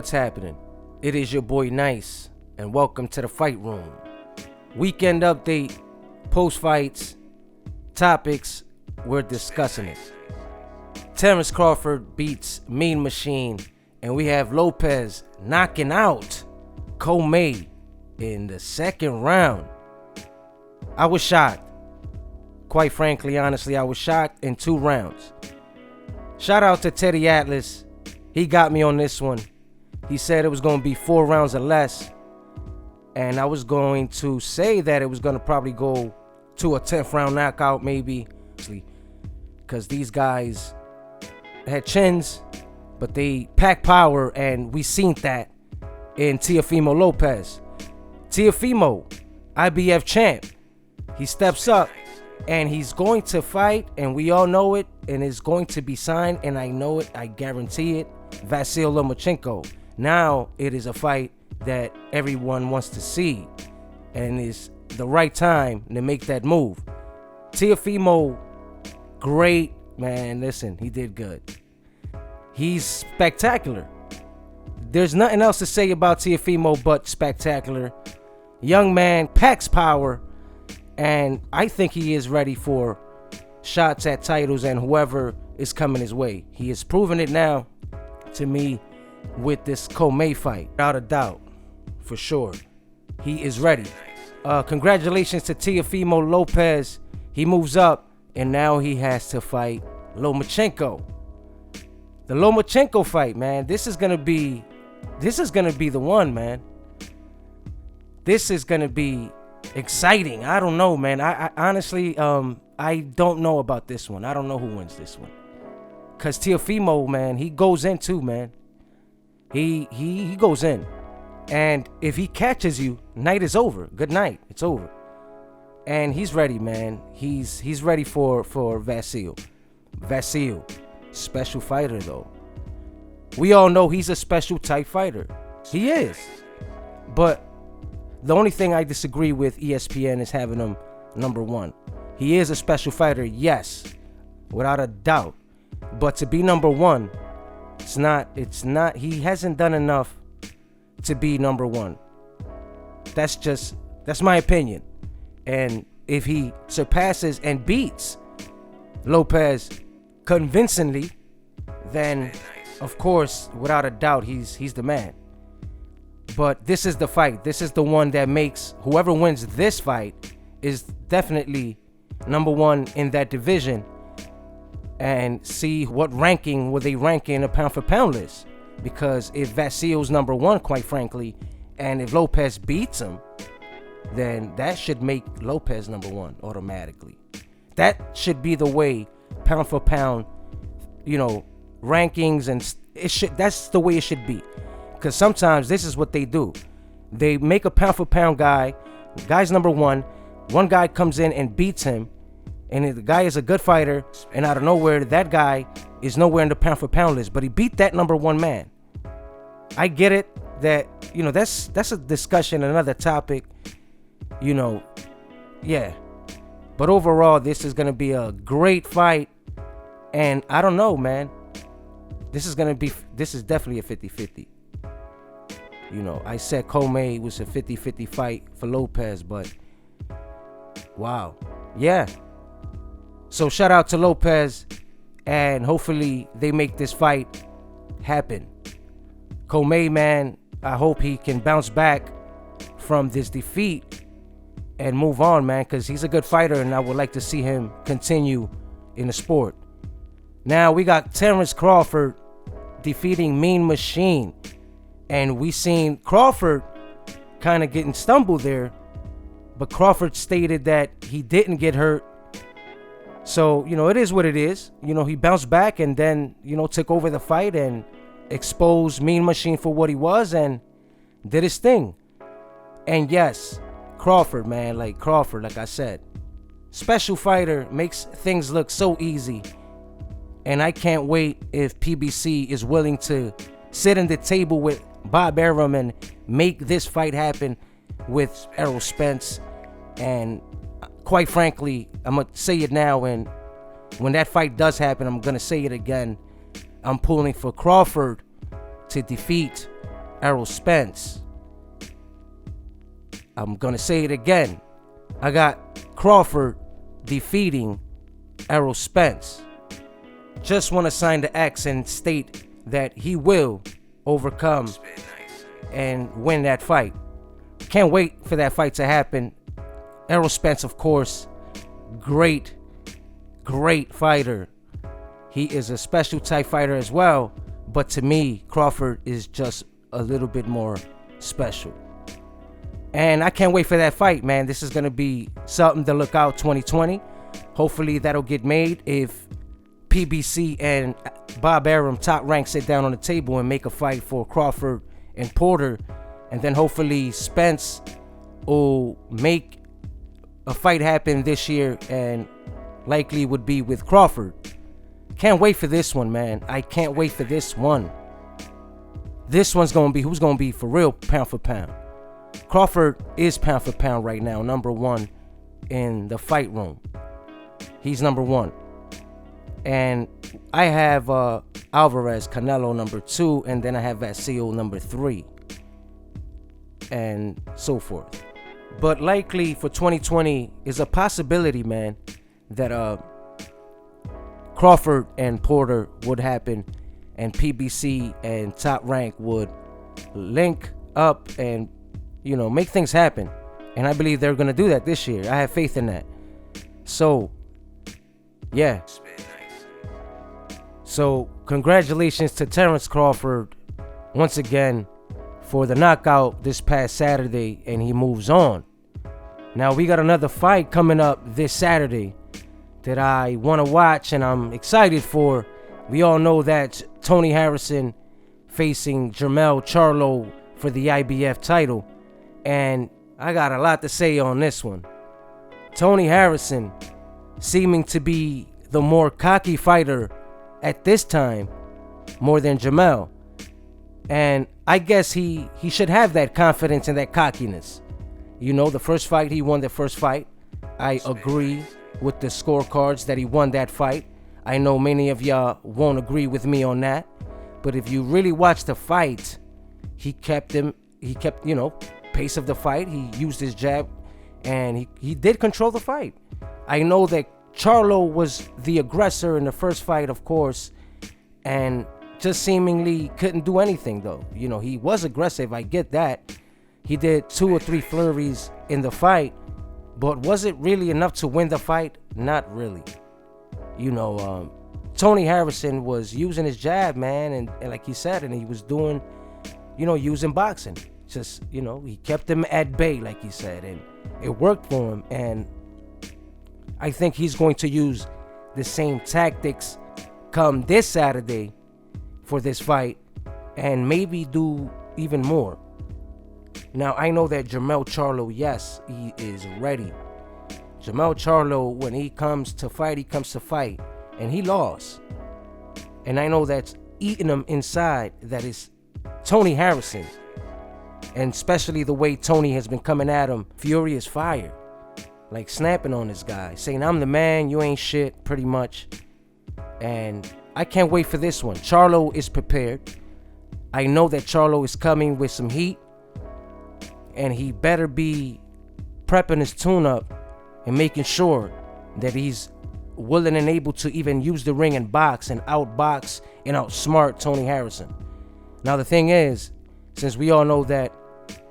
what's happening? It is your boy Nice, and welcome to the Fight Room. Weekend update, post-fights, topics, we're discussing it. Terence Crawford beats Mean Machine, and we have Lopez knocking out Comey in the second round. I was shocked. Quite frankly, honestly, I was shocked in 2 rounds. Shout out to Teddy Atlas. He got me on this one. He said it was going to be 4 rounds or less. And I was going to say that it was going to probably go to a 10th round knockout maybe. Because these guys had chins, but they pack power, and we seen that in Teofimo Lopez. Teofimo, IBF champ. He steps up, and he's going to fight, and we all know it, and it's going to be signed, and I know it, I guarantee it, Vasyl Lomachenko. Now it is a fight that everyone wants to see, and it's the right time to make that move. Teofimo, great, man. Listen, he did good. He's spectacular. There's nothing else to say about Teofimo but spectacular. Young man, packs power, and I think he is ready for shots at titles and whoever is coming his way. He has proven it now to me with this Comey fight, without a doubt, for sure. He is ready. Congratulations to Teofimo Lopez. He moves up, and now he has to fight Lomachenko. The Lomachenko fight, man. This is gonna be the one, man. This is gonna be exciting. I don't know, man. I honestly, I don't know about this one. I don't know who wins this one. Cause Teofimo, man, he goes in too, man. He goes in, and if he catches you, night is over. Good night. It's over. And he's ready, man. He's ready for Vasyl. Vasyl, special fighter though. We all know he's a special type fighter. He is. But the only thing I disagree with ESPN is having him number 1. He is a special fighter, yes, without a doubt. But to be number 1, it's not, he hasn't done enough to be number 1. That's my opinion. And if he surpasses and beats Lopez convincingly, then of course, without a doubt, he's the man. But this is the fight. This is the one that makes whoever wins this fight is definitely number 1 in that division. And see what ranking will they rank in a pound for pound list. Because if Vasyl's number 1, quite frankly, and if Lopez beats him, then that should make Lopez number 1 automatically. That should be the way pound for pound, rankings, and that's the way it should be. Because sometimes this is what they do. They make a pound for pound guy, guy's number 1, one guy comes in and beats him, and the guy is a good fighter, and out of nowhere, that guy is nowhere in the pound for pound list, but he beat that number 1 man. I get it that, that's a discussion, another topic, yeah. But overall, this is going to be a great fight, and I don't know, man. This is definitely a 50-50. I said Comey was a 50-50 fight for Lopez, but wow. Yeah. So shout out to Lopez, and hopefully they make this fight happen. Comey, man, I hope he can bounce back from this defeat and move on, man, because he's a good fighter, and I would like to see him continue in the sport. Now we got Terence Crawford defeating Mean Machine, and we seen Crawford kind of getting stumbled there, but Crawford stated that he didn't get hurt. So, it is what it is. He bounced back and then, took over the fight and exposed Mean Machine for what he was and did his thing. And yes, Crawford, man, like I said, special fighter, makes things look so easy. And I can't wait if PBC is willing to sit at the table with Bob Arum and make this fight happen with Errol Spence. And quite frankly, I'm going to say it now, and when that fight does happen, I'm going to say it again. I'm pulling for Crawford to defeat Errol Spence. I'm gonna say it again. I got Crawford defeating Errol Spence. Just want to sign the X and state that he will overcome and win that fight. Can't wait for that fight to happen. Errol Spence, of course, great fighter. He is a special type fighter as well, but to me, Crawford is just a little bit more special. And I can't wait for that fight, man. This is going to be something to look out 2020. Hopefully that'll get made if PBC and Bob Arum, Top Rank, sit down on the table and make a fight for Crawford and Porter. And then hopefully Spence will make a fight happen this year and likely would be with Crawford. Can't wait for this one, man. I can't wait for this one. This one's going to be who's going to be for real pound for pound. Crawford is pound for pound right now, number one in the fight room. He's number one. And I have Alvarez, Canelo number 2, and then I have Vasil number 3, and so forth. But likely for 2020 is a possibility, man, that Crawford and Porter would happen, and PBC and Top Rank would link up and, you know, make things happen. And I believe they're going to do that this year. I have faith in that. So, yeah. So, congratulations to Terence Crawford once again for the knockout this past Saturday, and he moves on. Now, we got another fight coming up this Saturday that I want to watch and I'm excited for. We all know that Tony Harrison facing Jermell Charlo for the IBF title, and I got a lot to say on this one. Tony Harrison seeming to be the more cocky fighter at this time, more than Jermell. And I guess he should have that confidence and that cockiness. You know, the first fight, he won the first fight. I agree with the scorecards that he won that fight. I know many of y'all won't agree with me on that. But if you really watch the fight, he kept, you know, pace of the fight. He used his jab, and he did control the fight. I know that Charlo was the aggressor in the first fight, of course, and just seemingly couldn't do anything, though. You know, he was aggressive, I get that. He did 2 or 3 flurries in the fight, but was it really enough to win the fight? Not really. You know, Tony Harrison was using his jab, man, and like he said, and he was doing, you know, using boxing. Just, you know, he kept him at bay, like he said, and it worked for him. And I think he's going to use the same tactics come this Saturday for this fight, and maybe do even more. Now, I know that Jermell Charlo, yes, he is ready. Jermell Charlo, when he comes to fight, and he lost. And I know that's eating him inside, that is Tony Harrison. And especially the way Tony has been coming at him, furious fire. Like snapping on this guy, saying, I'm the man, you ain't shit, pretty much. And I can't wait for this one. Charlo is prepared. I know that Charlo is coming with some heat, and he better be prepping his tune-up and making sure that he's willing and able to even use the ring and box and outbox and outsmart Tony Harrison. Now, the thing is, since we all know that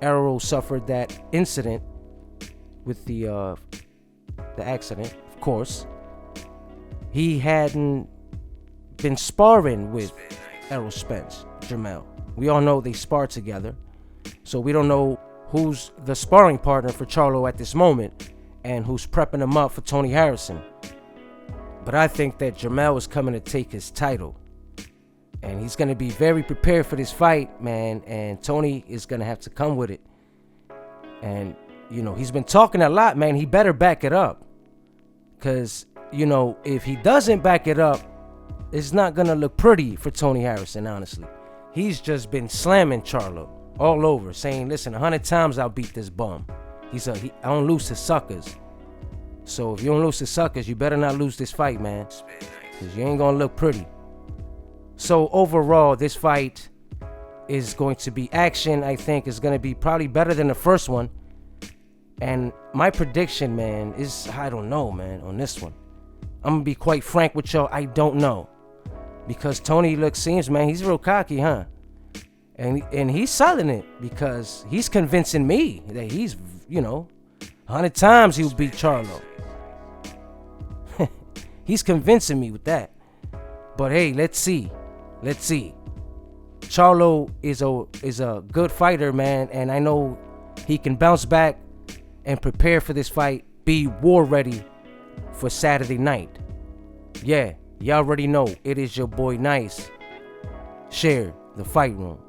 Errol suffered that incident with the accident, of course, he hadn't been sparring with Errol Spence, Jermell. We all know they spar together, so we don't know who's the sparring partner for Charlo at this moment and who's prepping him up for Tony Harrison. But I think that Jermell is coming to take his title, and he's going to be very prepared for this fight, man, and Tony is going to have to come with it. And, you know, he's been talking a lot, man. He better back it up, because, you know, if he doesn't back it up, it's not going to look pretty for Tony Harrison, honestly. He's just been slamming Charlo all over, saying, listen, 100 times I'll beat this bum. I don't lose to suckers. So if you don't lose to suckers, you better not lose this fight, man, because you ain't going to look pretty. So overall, this fight is going to be action. I think is going to be probably better than the first one. And my prediction, man, is I don't know, man, on this one. I'm going to be quite frank with y'all. I don't know. Because Tony seems, man, he's real cocky, huh? And he's selling it because he's convincing me that he's, 100 times he'll beat Charlo. He's convincing me with that. But hey, let's see. Charlo is a good fighter, man, and I know he can bounce back and prepare for this fight, be war ready for Saturday night. Yeah, y'all already know it is your boy Nice. Share the Fight Room.